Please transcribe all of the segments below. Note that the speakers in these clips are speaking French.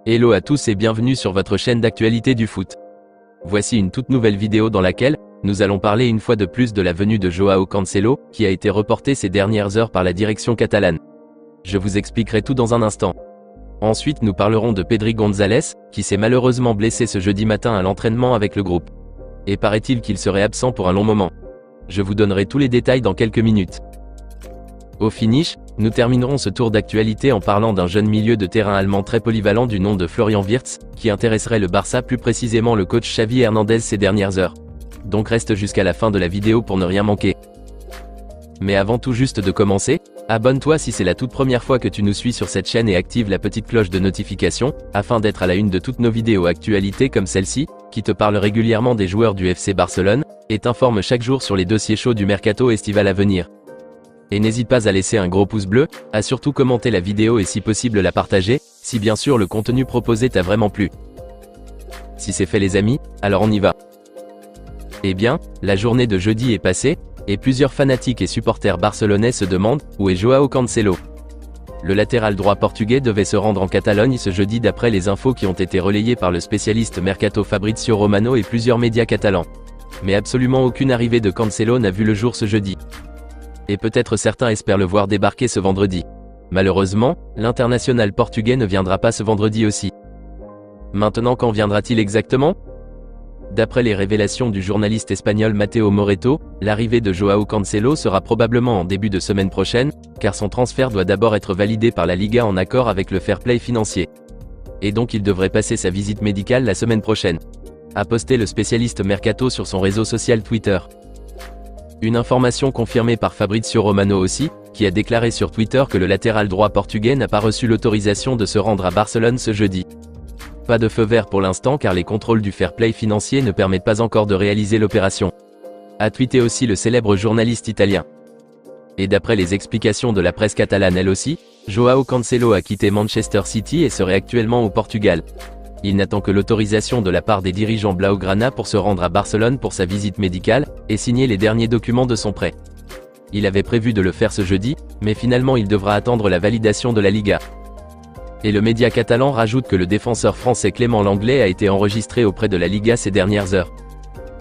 Hello à tous et bienvenue sur votre chaîne d'actualité du foot. Voici une toute nouvelle vidéo dans laquelle nous allons parler une fois de plus de la venue de Joao Cancelo, qui a été reportée ces dernières heures par la direction catalane. Je vous expliquerai tout dans un instant. Ensuite nous parlerons de Pedri González, qui s'est malheureusement blessé ce jeudi matin à l'entraînement avec le groupe. Et paraît-il qu'il serait absent pour un long moment. Je vous donnerai tous les détails dans quelques minutes. Au finish, nous terminerons ce tour d'actualité en parlant d'un jeune milieu de terrain allemand très polyvalent du nom de Florian Wirtz, qui intéresserait le Barça, plus précisément le coach Xavi Hernandez ces dernières heures. Donc reste jusqu'à la fin de la vidéo pour ne rien manquer. Mais avant tout juste de commencer, abonne-toi si c'est la toute première fois que tu nous suis sur cette chaîne et active la petite cloche de notification, afin d'être à la une de toutes nos vidéos actualités comme celle-ci, qui te parle régulièrement des joueurs du FC Barcelone, et t'informe chaque jour sur les dossiers chauds du mercato estival à venir. Et n'hésite pas à laisser un gros pouce bleu, à surtout commenter la vidéo et si possible la partager, si bien sûr le contenu proposé t'a vraiment plu. Si c'est fait les amis, alors on y va. Eh bien, la journée de jeudi est passée, et plusieurs fanatiques et supporters barcelonais se demandent où est Joao Cancelo. Le latéral droit portugais devait se rendre en Catalogne ce jeudi d'après les infos qui ont été relayées par le spécialiste mercato Fabrizio Romano et plusieurs médias catalans. Mais absolument aucune arrivée de Cancelo n'a vu le jour ce jeudi. Et peut-être certains espèrent le voir débarquer ce vendredi. Malheureusement, l'international portugais ne viendra pas ce vendredi aussi. Maintenant, quand viendra-t-il exactement ? D'après les révélations du journaliste espagnol Mateo Moreto, l'arrivée de Joao Cancelo sera probablement en début de semaine prochaine, car son transfert doit d'abord être validé par la Liga en accord avec le fair play financier. Et donc il devrait passer sa visite médicale la semaine prochaine, a posté le spécialiste mercato sur son réseau social Twitter. Une information confirmée par Fabrizio Romano aussi, qui a déclaré sur Twitter que le latéral droit portugais n'a pas reçu l'autorisation de se rendre à Barcelone ce jeudi. Pas de feu vert pour l'instant car les contrôles du fair play financier ne permettent pas encore de réaliser l'opération, a tweeté aussi le célèbre journaliste italien. Et d'après les explications de la presse catalane elle aussi, Joao Cancelo a quitté Manchester City et serait actuellement au Portugal. Il n'attend que l'autorisation de la part des dirigeants Blaugrana pour se rendre à Barcelone pour sa visite médicale, et signer les derniers documents de son prêt. Il avait prévu de le faire ce jeudi, mais finalement il devra attendre la validation de la Liga. Et le média catalan rajoute que le défenseur français Clément Lenglet a été enregistré auprès de la Liga ces dernières heures.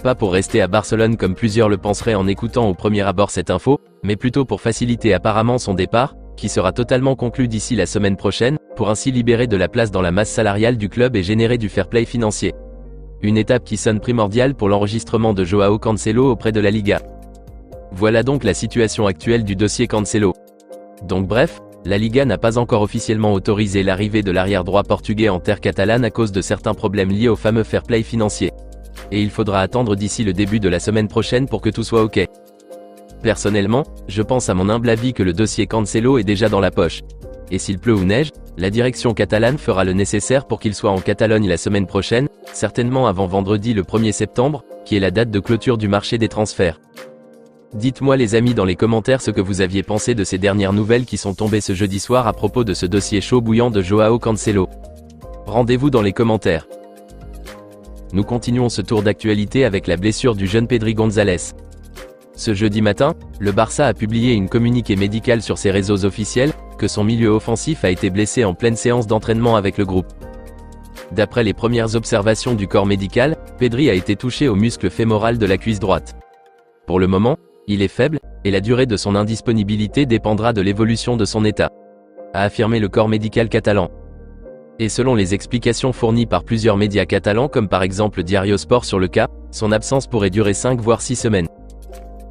Pas pour rester à Barcelone comme plusieurs le penseraient en écoutant au premier abord cette info, mais plutôt pour faciliter apparemment son départ, qui sera totalement conclu d'ici la semaine prochaine, pour ainsi libérer de la place dans la masse salariale du club et générer du fair play financier. Une étape qui sonne primordiale pour l'enregistrement de Joao Cancelo auprès de la Liga. Voilà donc la situation actuelle du dossier Cancelo. Donc bref, la Liga n'a pas encore officiellement autorisé l'arrivée de l'arrière droit portugais en terre catalane à cause de certains problèmes liés au fameux fair play financier. Et il faudra attendre d'ici le début de la semaine prochaine pour que tout soit ok. Personnellement, je pense à mon humble avis que le dossier Cancelo est déjà dans la poche. Et s'il pleut ou neige, la direction catalane fera le nécessaire pour qu'il soit en Catalogne la semaine prochaine, certainement avant vendredi le 1er septembre, qui est la date de clôture du marché des transferts. Dites-moi les amis dans les commentaires ce que vous aviez pensé de ces dernières nouvelles qui sont tombées ce jeudi soir à propos de ce dossier chaud bouillant de Joao Cancelo. Rendez-vous dans les commentaires. Nous continuons ce tour d'actualité avec la blessure du jeune Pedri González. Ce jeudi matin, le Barça a publié une communiqué médical sur ses réseaux officiels, que son milieu offensif a été blessé en pleine séance d'entraînement avec le groupe. D'après les premières observations du corps médical, Pedri a été touché au muscle fémoral de la cuisse droite. Pour le moment, il est faible, et la durée de son indisponibilité dépendra de l'évolution de son état, a affirmé le corps médical catalan. Et selon les explications fournies par plusieurs médias catalans comme par exemple Diario Sport sur le cas, son absence pourrait durer 5 voire 6 semaines.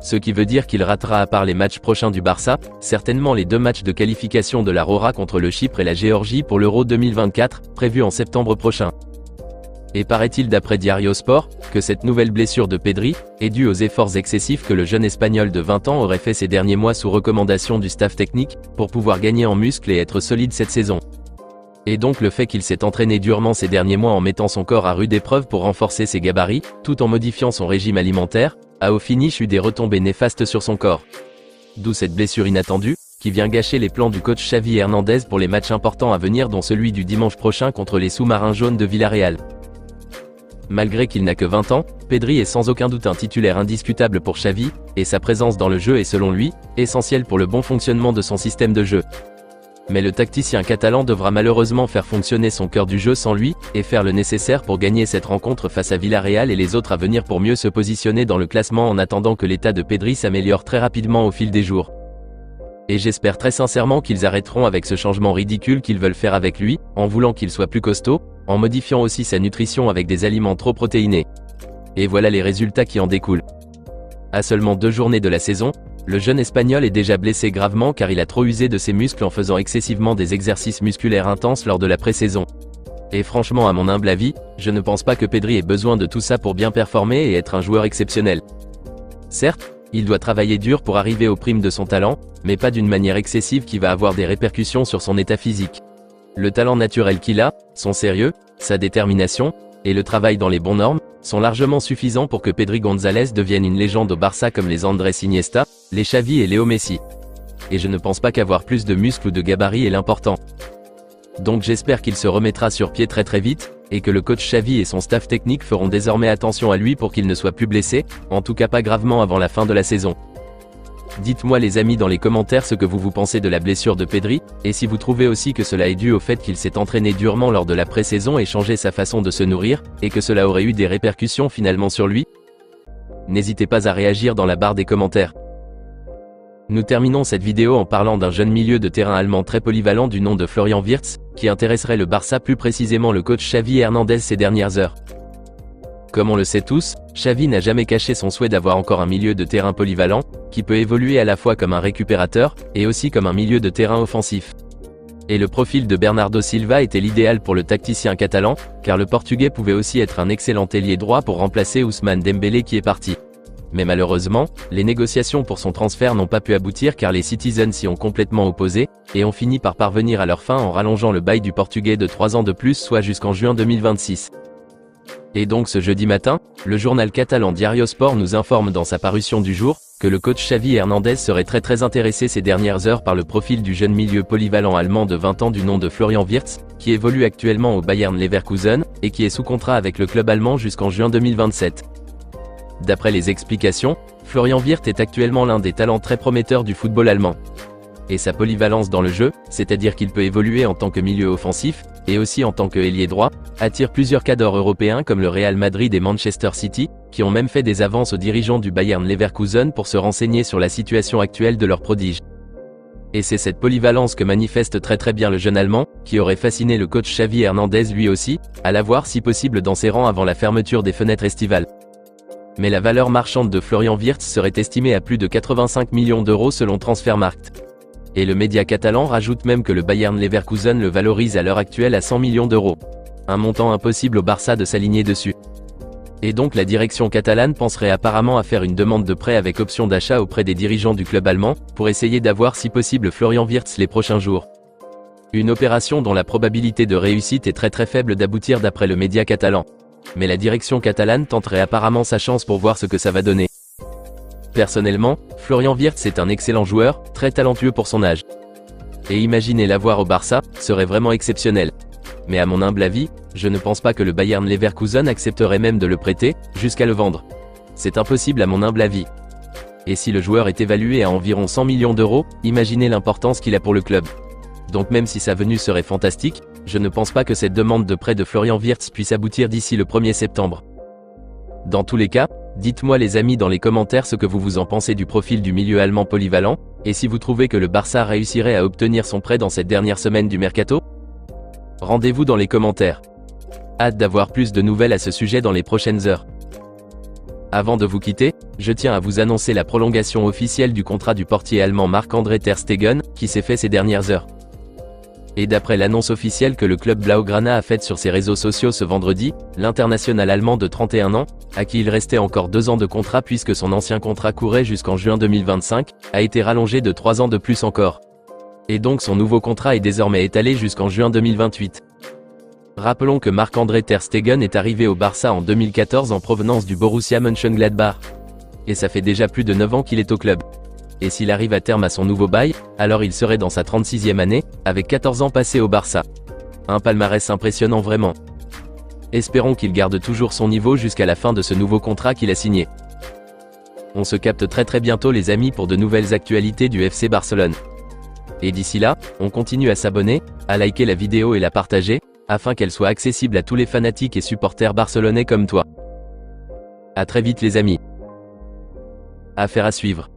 Ce qui veut dire qu'il ratera à part les matchs prochains du Barça, certainement les 2 matchs de qualification de la Rora contre le Chypre et la Géorgie pour l'Euro 2024, prévus en septembre prochain. Et paraît-il d'après Diario Sport, que cette nouvelle blessure de Pedri est due aux efforts excessifs que le jeune Espagnol de 20 ans aurait fait ces derniers mois sous recommandation du staff technique, pour pouvoir gagner en muscles et être solide cette saison. Et donc le fait qu'il s'est entraîné durement ces derniers mois en mettant son corps à rude épreuve pour renforcer ses gabarits, tout en modifiant son régime alimentaire, a au finish eu des retombées néfastes sur son corps. D'où cette blessure inattendue, qui vient gâcher les plans du coach Xavi Hernandez pour les matchs importants à venir dont celui du dimanche prochain contre les sous-marins jaunes de Villarreal. Malgré qu'il n'a que 20 ans, Pedri est sans aucun doute un titulaire indiscutable pour Xavi, et sa présence dans le jeu est selon lui, essentielle pour le bon fonctionnement de son système de jeu. Mais le tacticien catalan devra malheureusement faire fonctionner son cœur du jeu sans lui, et faire le nécessaire pour gagner cette rencontre face à Villarreal et les autres à venir pour mieux se positionner dans le classement en attendant que l'état de Pedri s'améliore très rapidement au fil des jours. Et j'espère très sincèrement qu'ils arrêteront avec ce changement ridicule qu'ils veulent faire avec lui, en voulant qu'il soit plus costaud, en modifiant aussi sa nutrition avec des aliments trop protéinés. Et voilà les résultats qui en découlent. À seulement 2 journées de la saison, le jeune Espagnol est déjà blessé gravement car il a trop usé de ses muscles en faisant excessivement des exercices musculaires intenses lors de la pré-saison. Et franchement à mon humble avis, je ne pense pas que Pedri ait besoin de tout ça pour bien performer et être un joueur exceptionnel. Certes, il doit travailler dur pour arriver aux primes de son talent, mais pas d'une manière excessive qui va avoir des répercussions sur son état physique. Le talent naturel qu'il a, son sérieux, sa détermination, et le travail dans les bonnes normes, sont largement suffisants pour que Pedri González devienne une légende au Barça comme les Andrés Iniesta, les Xavi et Léo Messi. Et je ne pense pas qu'avoir plus de muscles ou de gabarit est l'important. Donc j'espère qu'il se remettra sur pied très vite, et que le coach Xavi et son staff technique feront désormais attention à lui pour qu'il ne soit plus blessé, en tout cas pas gravement avant la fin de la saison. Dites-moi les amis dans les commentaires ce que vous pensez de la blessure de Pedri, et si vous trouvez aussi que cela est dû au fait qu'il s'est entraîné durement lors de la pré-saison et changé sa façon de se nourrir, et que cela aurait eu des répercussions finalement sur lui. N'hésitez pas à réagir dans la barre des commentaires. Nous terminons cette vidéo en parlant d'un jeune milieu de terrain allemand très polyvalent du nom de Florian Wirtz, qui intéresserait le Barça, plus précisément le coach Xavi Hernandez ces dernières heures. Comme on le sait tous, Xavi n'a jamais caché son souhait d'avoir encore un milieu de terrain polyvalent, qui peut évoluer à la fois comme un récupérateur, et aussi comme un milieu de terrain offensif. Et le profil de Bernardo Silva était l'idéal pour le tacticien catalan, car le Portugais pouvait aussi être un excellent ailier droit pour remplacer Ousmane Dembélé qui est parti. Mais malheureusement, les négociations pour son transfert n'ont pas pu aboutir car les Citizens s'y ont complètement opposés, et ont fini par parvenir à leur fin en rallongeant le bail du Portugais de 3 ans de plus, soit jusqu'en juin 2026. Et donc ce jeudi matin, le journal catalan Diario Sport nous informe dans sa parution du jour, que le coach Xavi Hernandez serait très intéressé ces dernières heures par le profil du jeune milieu polyvalent allemand de 20 ans du nom de Florian Wirtz, qui évolue actuellement au Bayern Leverkusen, et qui est sous contrat avec le club allemand jusqu'en juin 2027. D'après les explications, Florian Wirtz est actuellement l'un des talents très prometteurs du football allemand. Et sa polyvalence dans le jeu, c'est-à-dire qu'il peut évoluer en tant que milieu offensif, et aussi en tant que ailier droit, attire plusieurs cadors européens comme le Real Madrid et Manchester City, qui ont même fait des avances aux dirigeants du Bayern Leverkusen pour se renseigner sur la situation actuelle de leur prodige. Et c'est cette polyvalence que manifeste très bien le jeune Allemand, qui aurait fasciné le coach Xavi Hernandez lui aussi, à l'avoir si possible dans ses rangs avant la fermeture des fenêtres estivales. Mais la valeur marchande de Florian Wirtz serait estimée à plus de 85 millions d'euros selon Transfermarkt. Et le média catalan rajoute même que le Bayern Leverkusen le valorise à l'heure actuelle à 100 millions d'euros. Un montant impossible au Barça de s'aligner dessus. Et donc la direction catalane penserait apparemment à faire une demande de prêt avec option d'achat auprès des dirigeants du club allemand, pour essayer d'avoir si possible Florian Wirtz les prochains jours. Une opération dont la probabilité de réussite est très faible d'aboutir d'après le média catalan. Mais la direction catalane tenterait apparemment sa chance pour voir ce que ça va donner. Personnellement, Florian Wirtz est un excellent joueur, très talentueux pour son âge. Et imaginer l'avoir au Barça, serait vraiment exceptionnel. Mais à mon humble avis, je ne pense pas que le Bayern Leverkusen accepterait même de le prêter, jusqu'à le vendre. C'est impossible à mon humble avis. Et si le joueur est évalué à environ 100 millions d'euros, imaginez l'importance qu'il a pour le club. Donc même si sa venue serait fantastique, je ne pense pas que cette demande de prêt de Florian Wirtz puisse aboutir d'ici le 1er septembre. Dans tous les cas, dites-moi les amis dans les commentaires ce que vous en pensez du profil du milieu allemand polyvalent, et si vous trouvez que le Barça réussirait à obtenir son prêt dans cette dernière semaine du mercato. Rendez-vous dans les commentaires. Hâte d'avoir plus de nouvelles à ce sujet dans les prochaines heures. Avant de vous quitter, je tiens à vous annoncer la prolongation officielle du contrat du portier allemand Marc-André ter Stegen, qui s'est fait ces dernières heures. Et d'après l'annonce officielle que le club Blaugrana a faite sur ses réseaux sociaux ce vendredi, l'international allemand de 31 ans, à qui il restait encore 2 ans de contrat puisque son ancien contrat courait jusqu'en juin 2025, a été rallongé de 3 ans de plus encore. Et donc son nouveau contrat est désormais étalé jusqu'en juin 2028. Rappelons que Marc-André ter Stegen est arrivé au Barça en 2014 en provenance du Borussia Mönchengladbach. Et ça fait déjà plus de 9 ans qu'il est au club. Et s'il arrive à terme à son nouveau bail, alors il serait dans sa 36e année, avec 14 ans passés au Barça. Un palmarès impressionnant vraiment. Espérons qu'il garde toujours son niveau jusqu'à la fin de ce nouveau contrat qu'il a signé. On se capte très bientôt les amis pour de nouvelles actualités du FC Barcelone. Et d'ici là, on continue à s'abonner, à liker la vidéo et la partager, afin qu'elle soit accessible à tous les fanatiques et supporters barcelonais comme toi. À très vite les amis. Affaire à suivre.